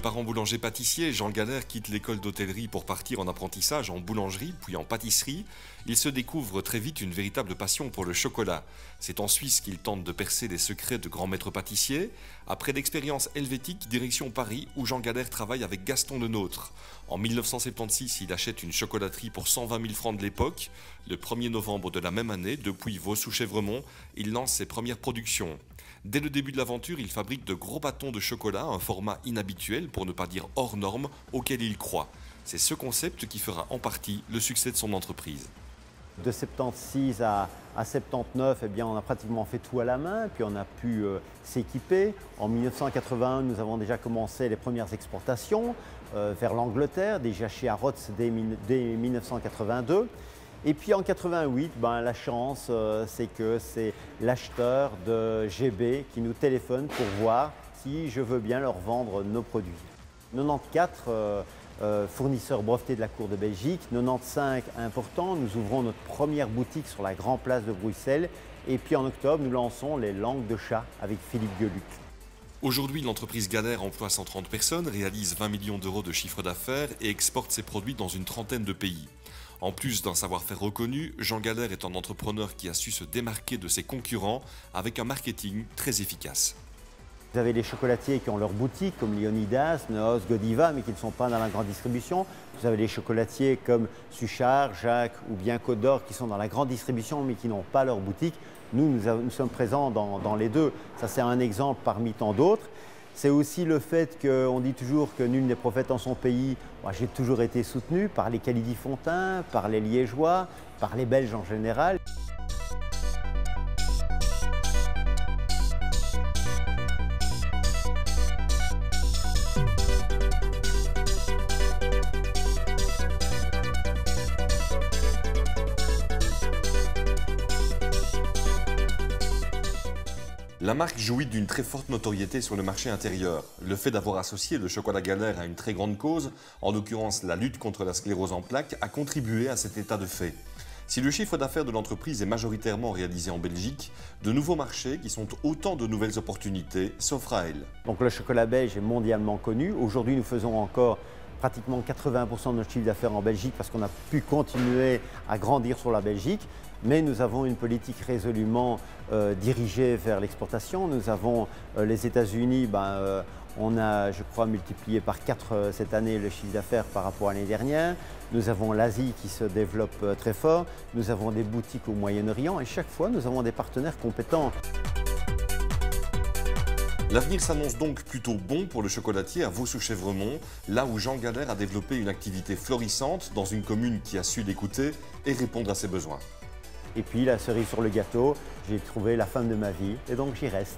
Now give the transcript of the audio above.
parent boulanger-pâtissier, Jean Galère quitte l'école d'hôtellerie pour partir en apprentissage en boulangerie puis en pâtisserie. Il se découvre très vite une véritable passion pour le chocolat. C'est en Suisse qu'il tente de percer les secrets de grands maîtres pâtissiers. Après l'expérience helvétique, direction Paris où Jean Galère travaille avec Gaston Lenôtre. En 1976, il achète une chocolaterie pour 120 000 francs de l'époque. Le 1er novembre de la même année, depuis Vaux-sous-Chèvremont, il lance ses premières productions. Dès le début de l'aventure, il fabrique de gros bâtons de chocolat, un format inhabituel, pour ne pas dire hors norme, auquel il croit. C'est ce concept qui fera en partie le succès de son entreprise. De 76 à 79, eh bien, on a pratiquement fait tout à la main, puis on a pu s'équiper. En 1981, nous avons déjà commencé les premières exportations vers l'Angleterre, déjà chez Harrods dès 1982. Et puis en 88, la chance, c'est que c'est l'acheteur de GB qui nous téléphone pour voir si je veux bien leur vendre nos produits. 94 fournisseurs brevetés de la Cour de Belgique, 95 importants. Nous ouvrons notre première boutique sur la Grande Place de Bruxelles. Et puis en octobre, nous lançons les langues de chat avec Philippe Geluc. Aujourd'hui, l'entreprise Galère emploie 130 personnes, réalise 20 millions d'euros de chiffre d'affaires et exporte ses produits dans une trentaine de pays. En plus d'un savoir-faire reconnu, Jean Galère est un entrepreneur qui a su se démarquer de ses concurrents avec un marketing très efficace. Vous avez les chocolatiers qui ont leur boutique, comme Leonidas, Neos, Godiva, mais qui ne sont pas dans la grande distribution. Vous avez les chocolatiers comme Suchard, Jacques ou bien Côte d'Or qui sont dans la grande distribution, mais qui n'ont pas leur boutique. Nous sommes présents dans les deux. Ça, c'est un exemple parmi tant d'autres. C'est aussi le fait qu'on dit toujours que nul n'est prophète en son pays. Moi, j'ai toujours été soutenu par les Calidi-Fontains, par les Liégeois, par les Belges en général. La marque jouit d'une très forte notoriété sur le marché intérieur. Le fait d'avoir associé le chocolat Galère à une très grande cause, en l'occurrence la lutte contre la sclérose en plaques, a contribué à cet état de fait. Si le chiffre d'affaires de l'entreprise est majoritairement réalisé en Belgique, de nouveaux marchés qui sont autant de nouvelles opportunités s'offrent à elle. Donc le chocolat belge est mondialement connu. Aujourd'hui, nous faisons encore pratiquement 80% de notre chiffre d'affaires en Belgique parce qu'on a pu continuer à grandir sur la Belgique. Mais nous avons une politique résolument dirigée vers l'exportation. Nous avons les États-Unis, on a, je crois, multiplié par 4 cette année le chiffre d'affaires par rapport à l'année dernière. Nous avons l'Asie qui se développe très fort. Nous avons des boutiques au Moyen-Orient et chaque fois, nous avons des partenaires compétents. L'avenir s'annonce donc plutôt bon pour le chocolatier à Vaux-sous-Chèvremont, là où Jean Galère a développé une activité florissante dans une commune qui a su l'écouter et répondre à ses besoins. Et puis la cerise sur le gâteau, j'ai trouvé la femme de ma vie et donc j'y reste.